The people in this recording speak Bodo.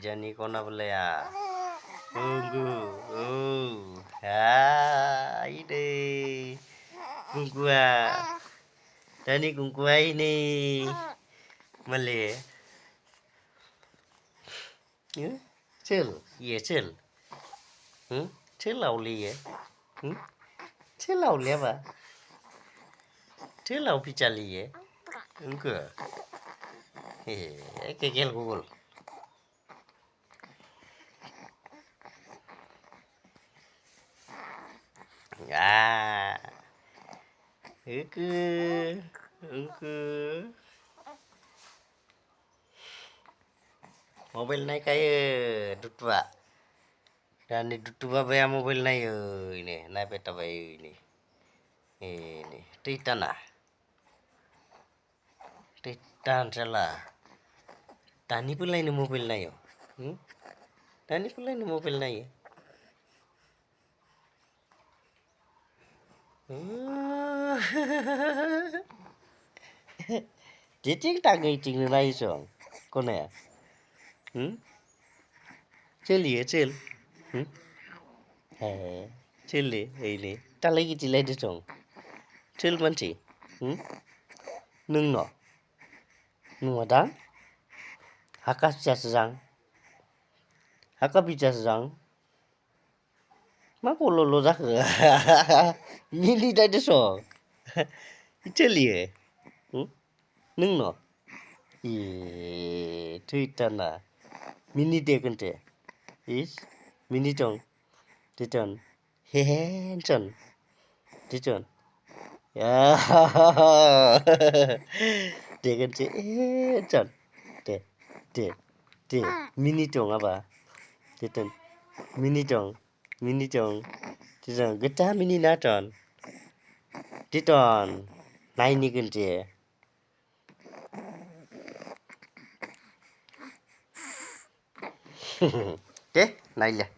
Dani kona boleh ya. Tunggu. Ini. Gunggua. Dani gunggua ini. Boleh. Chill. Iya chill. Chill lau li ya. Chill lau li apa? Chill lau picha li ya. Enggak. Kekel Google. Mobile naik kayak dutua. Dan di dutua bayar mobile naik ini, naik peta bayar ini. Ini, Titan ah. Titan salah. Tani pula ini mobile naik. Tani pula ini mobile naik. Cicing tak ngicing naik song. Kone ya? Chill ya, chill. Chill ini. Tak lagi chill aja song. Chill manci. Nung no. Nung ada? Haka bisa sejang. Haka bisa sejang. Mak lo dah ke? Mili dah ada song. Chill ya. Nung no. Twitter na. Mini deh kente. Is mini chong. Titon. Chon. Titon. Ya. Deh kente. Chon. Deh. Mini chong apa? Titon. Mini chong. Titon. Geta mini na chon. Titon. Nai ni kente. Nai le.